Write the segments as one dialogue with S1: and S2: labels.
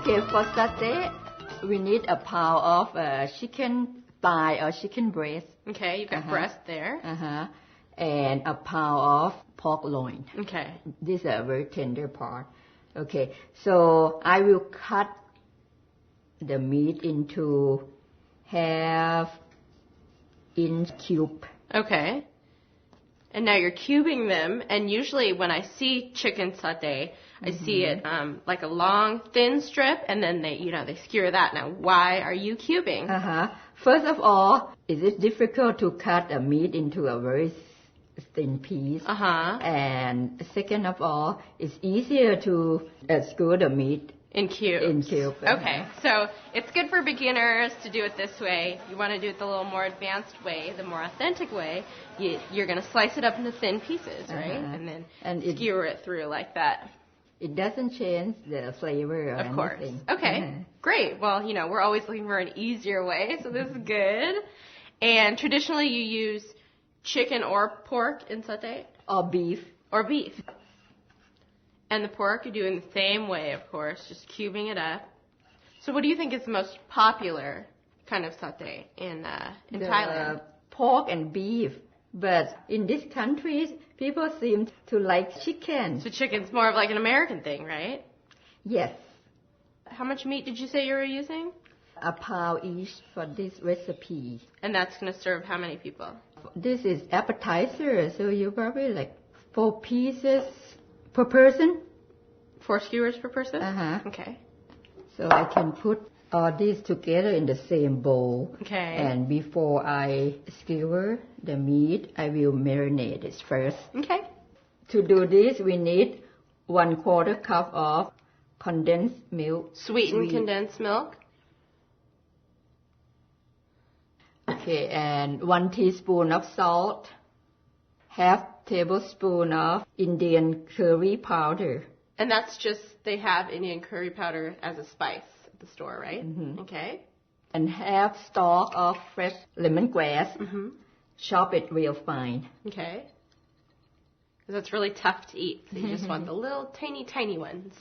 S1: Okay, for satay, we need a pound of chicken thigh or chicken breast.
S2: Okay, you've got breast there.
S1: And a pound of pork loin.
S2: Okay.
S1: This is a very tender part. Okay, so I will cut the meat into half-inch cube.
S2: Okay. And now you're cubing them, and usually when I see chicken satay, I see it like a long, thin strip, and then they skewer that. Now, why are you cubing?
S1: First of all, it is difficult to cut a meat into a very thin piece. And second of all, it's easier to skewer the meat
S2: in cubes. Okay, so it's good for beginners to do it this way. If you want to do it the little more advanced way, the more authentic way, you're going to slice it up into thin pieces, right? And then skewer it through like that.
S1: It doesn't change the flavor or anything.
S2: Of course. Okay, great. Well, we're always looking for an easier way, so this is good. And traditionally you use chicken or pork in satay?
S1: Or beef.
S2: Or beef. And the pork you do in the same way, of course, just cubing it up. So what do you think is the most popular kind of satay in Thailand?
S1: Pork and beef. But in these countries, people seem to like chicken.
S2: So chicken's more of like an American thing, right?
S1: Yes.
S2: How much meat did you say you were using?
S1: A pound each for this recipe.
S2: And that's going to serve how many people?
S1: This is appetizer, so you probably like 4 pieces per person.
S2: 4 skewers per person? Okay.
S1: So I can put all these together in the same bowl.
S2: Okay.
S1: And before I skewer the meat, I will marinate it first.
S2: Okay.
S1: To do this, we need 1/4 cup of condensed milk.
S2: Sweetened condensed milk.
S1: Okay, and 1 teaspoon of salt, half tablespoon of Indian curry powder.
S2: And that's just, they have Indian curry powder as a spice at the store, right? Okay.
S1: And half stalk of fresh lemongrass. Chop it real fine.
S2: Okay. Because that's really tough to eat, so you just want the little tiny, tiny ones.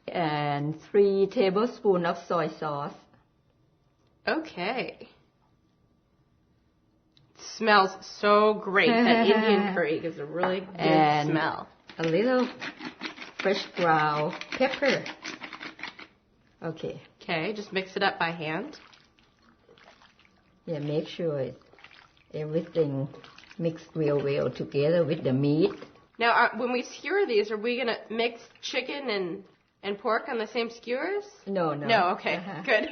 S1: And 3 tablespoons of soy sauce.
S2: Okay. Smells so great. That Indian curry gives a really good smell.
S1: A little fresh ground pepper. Okay.
S2: Okay, just mix it up by hand.
S1: Yeah, make sure everything mixed real well together with the meat.
S2: Now, when we skewer these, are we going to mix chicken and pork on the same skewers?
S1: No.
S2: No, okay, good.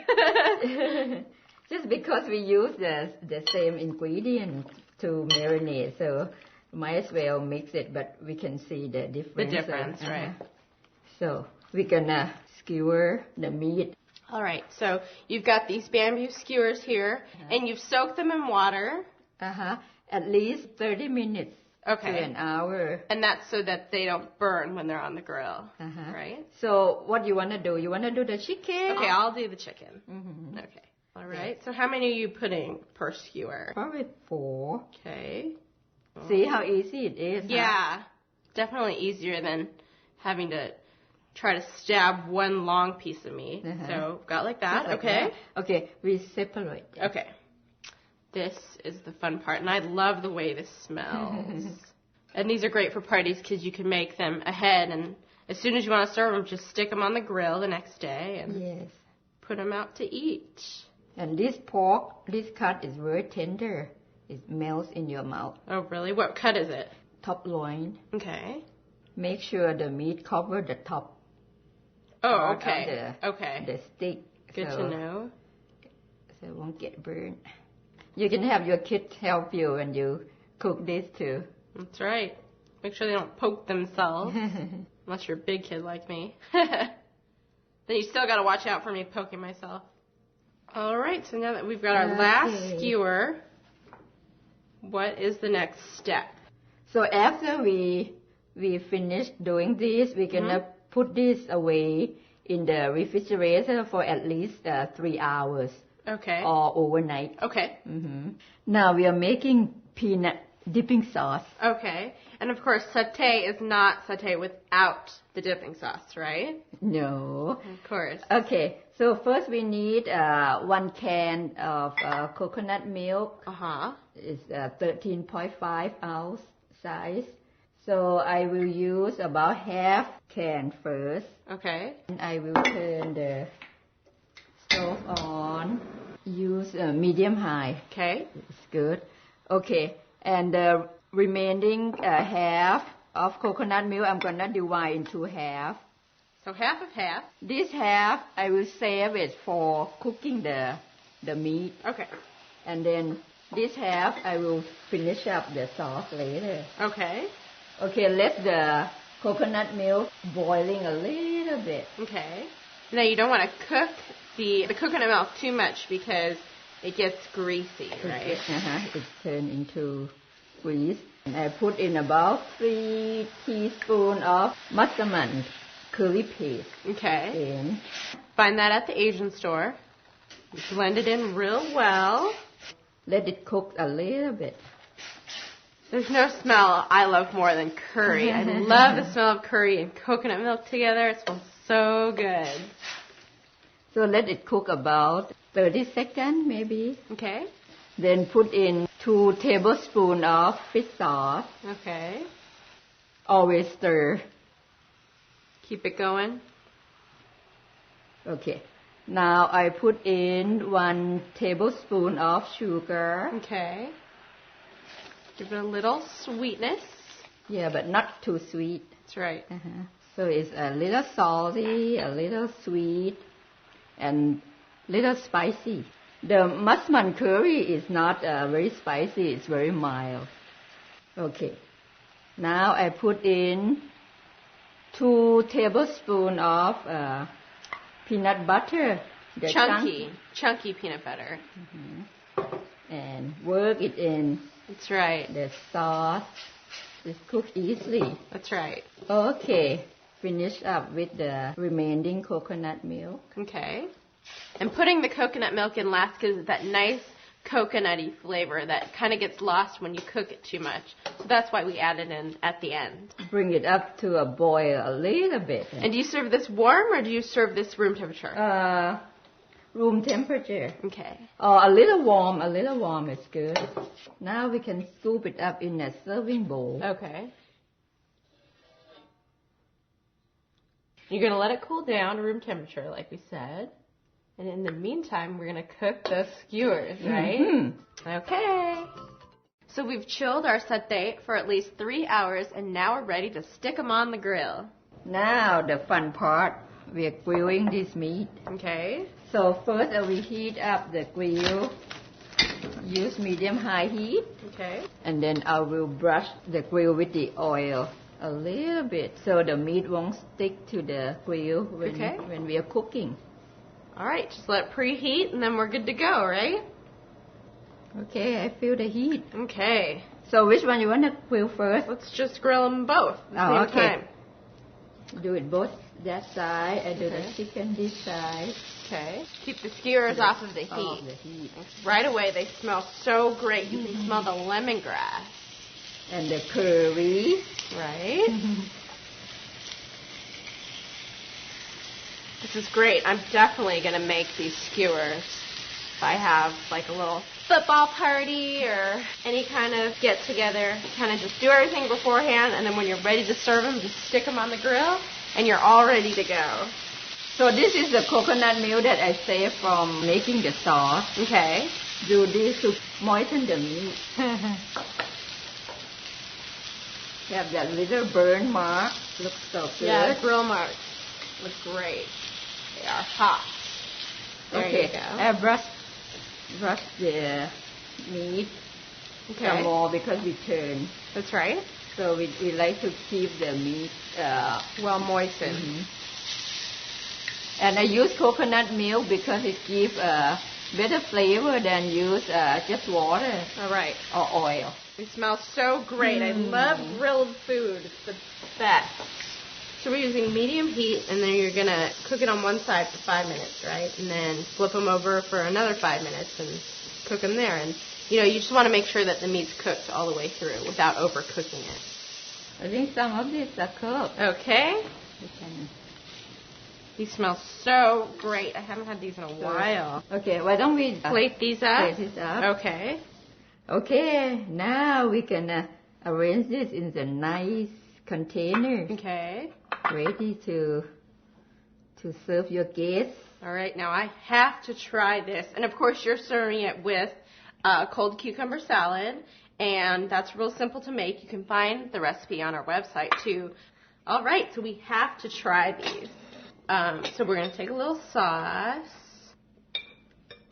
S1: Just because we use the same ingredient to marinate, so might as well mix it, but we can see the difference.
S2: The difference, right.
S1: So we're gonna skewer the meat.
S2: All right, so you've got these bamboo skewers here, and you've soaked them in water.
S1: At least 30 minutes to an hour.
S2: And that's so that they don't burn when they're on the grill, right?
S1: So what you want to do? You want to do the chicken?
S2: Okay, I'll do the chicken. Okay. All right. So how many are you putting per skewer?
S1: Probably 4.
S2: Okay.
S1: See how easy it is?
S2: Yeah. Definitely easier than having to try to stab one long piece of meat. So got like that. Okay.
S1: Okay. We separate them.
S2: Okay. This is the fun part, and I love the way this smells. And these are great for parties because you can make them ahead, and as soon as you want to serve them, just stick them on the grill the next day and put them out to eat.
S1: And this pork, this cut is very tender. It melts in your mouth.
S2: Oh, really? What cut is it?
S1: Top loin.
S2: Okay.
S1: Make sure the meat cover the top.
S2: Oh, okay.
S1: The stick.
S2: Good to know.
S1: So it won't get burned. You can have your kids help you when you cook this too.
S2: That's right. Make sure they don't poke themselves. Unless you're a big kid like me. Then you still got to watch out for me poking myself. All right, so now that we've got our last skewer, what is the next step?
S1: So after we finish doing this, we're going to put this away in the refrigerator for at least 3 hours.
S2: Okay.
S1: Or overnight.
S2: Okay.
S1: Now we are making peanut dipping sauce.
S2: Okay. And of course, satay is not satay without the dipping sauce, right?
S1: No.
S2: Of course.
S1: Okay. So first we need 1 can of coconut milk. It's 13.5 ounce size. So I will use about half can first.
S2: Okay.
S1: And I will turn the stove on. Use medium high.
S2: Okay.
S1: It's good. Okay. And the remaining half of coconut milk, I'm gonna divide into half.
S2: So half of half.
S1: This half, I will save it for cooking the meat.
S2: Okay.
S1: And then this half, I will finish up the sauce later.
S2: Okay.
S1: Okay, let the coconut milk boiling a little bit.
S2: Okay. Now you don't want to cook the coconut milk too much because it gets greasy, right?
S1: It's turned into grease. And I put in about 3 teaspoons of massaman curry paste.
S2: Okay. Find that at the Asian store. Blend it in real well.
S1: Let it cook a little bit.
S2: There's no smell I love more than curry. I love the smell of curry and coconut milk together. It smells so good.
S1: So let it cook about 30 seconds maybe.
S2: Okay.
S1: Then put in 2 tablespoons of fish sauce.
S2: Okay.
S1: Always stir.
S2: Keep it going.
S1: Okay. Now I put in 1 tablespoon of sugar.
S2: Okay. Give it a little sweetness.
S1: Yeah, but not too sweet.
S2: That's right.
S1: So it's a little salty, a little sweet, and little spicy. The massaman curry is not very spicy. It's very mild. Okay. Now I put in 2 tablespoons of peanut butter.
S2: Chunky peanut butter.
S1: And work it in.
S2: That's right.
S1: The sauce is cooked easily.
S2: That's right.
S1: Okay. Finish up with the remaining coconut milk.
S2: Okay. And putting the coconut milk in last gives it that nice coconutty flavor that kind of gets lost when you cook it too much. So that's why we add it in at the end.
S1: Bring it up to a boil a little bit.
S2: And do you serve this warm or do you serve this room temperature?
S1: Room temperature.
S2: Okay.
S1: A little warm is good. Now we can scoop it up in a serving bowl.
S2: Okay. You're going to let it cool down to room temperature, like we said. And in the meantime, we're going to cook those skewers, right? Okay. So we've chilled our satay for at least 3 hours, and now we're ready to stick them on the grill.
S1: Now the fun part. We are grilling this meat.
S2: Okay.
S1: So first I will heat up the grill. Use medium-high heat.
S2: Okay.
S1: And then I will brush the grill with the oil a little bit so the meat won't stick to the grill when we are cooking.
S2: All right, just let it preheat and then we're good to go, right?
S1: Okay, I feel the heat.
S2: Okay.
S1: So which one you want to grill first?
S2: Let's just grill them both at the same time.
S1: Do it both that side. I do the chicken this side.
S2: Okay. Keep the skewers off of the heat.
S1: Off the heat.
S2: Right away, they smell so great. You can smell the lemongrass.
S1: And the curry.
S2: Right. This is great. I'm definitely going to make these skewers if I have like a little football party or any kind of get-together. Kind of just do everything beforehand, and then when you're ready to serve them, just stick them on the grill, and you're all ready to go.
S1: So this is the coconut milk that I saved from making the sauce.
S2: Okay.
S1: Do this to moisten the meat. Have that little burn mark. Looks so good.
S2: Yeah, grill marks look great. They are hot. There you go.
S1: I brush the meat some more because we turn.
S2: That's right.
S1: So we like to keep the meat
S2: well moistened.
S1: And I use coconut milk because it gives better flavor than use just water.
S2: All right.
S1: Or oil.
S2: It smells so great. I love grilled food. It's the best. So we're using medium heat, and then you're going to cook it on one side for 5 minutes, right? And then flip them over for another 5 minutes and cook them there. And, you just want to make sure that the meat's cooked all the way through without overcooking it.
S1: I think some of these are cooked.
S2: Okay. These smell so great. I haven't had these in a while.
S1: Okay, why don't we
S2: plate these up?
S1: Plate this up.
S2: Okay.
S1: Okay, now we can arrange this in the nice container.
S2: Okay.
S1: Ready to serve your guests.
S2: All right, now I have to try this. And of course, you're serving it with cold cucumber salad. And that's real simple to make. You can find the recipe on our website, too. All right, so we have to try these. So we're going to take a little sauce.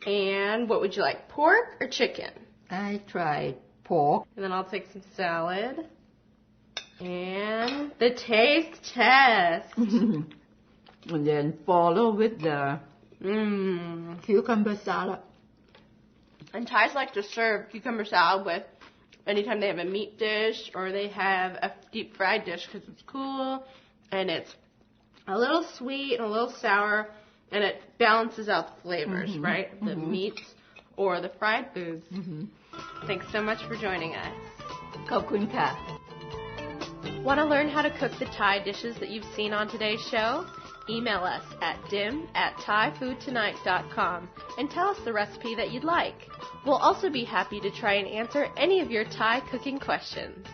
S2: And what would you like, pork or chicken?
S1: I tried pork.
S2: And then I'll take some salad. And the taste test.
S1: And then follow with the cucumber salad.
S2: And Thais like to serve cucumber salad with anytime they have a meat dish or they have a deep fried dish because it's cool and it's a little sweet and a little sour and it balances out the flavors, right? The meats or the fried foods. Thanks so much for joining us.
S1: ขอบคุณค่ะ
S2: Want to learn how to cook the Thai dishes that you've seen on today's show? Email us at dim@thaifoodtonight.com and tell us the recipe that you'd like. We'll also be happy to try and answer any of your Thai cooking questions.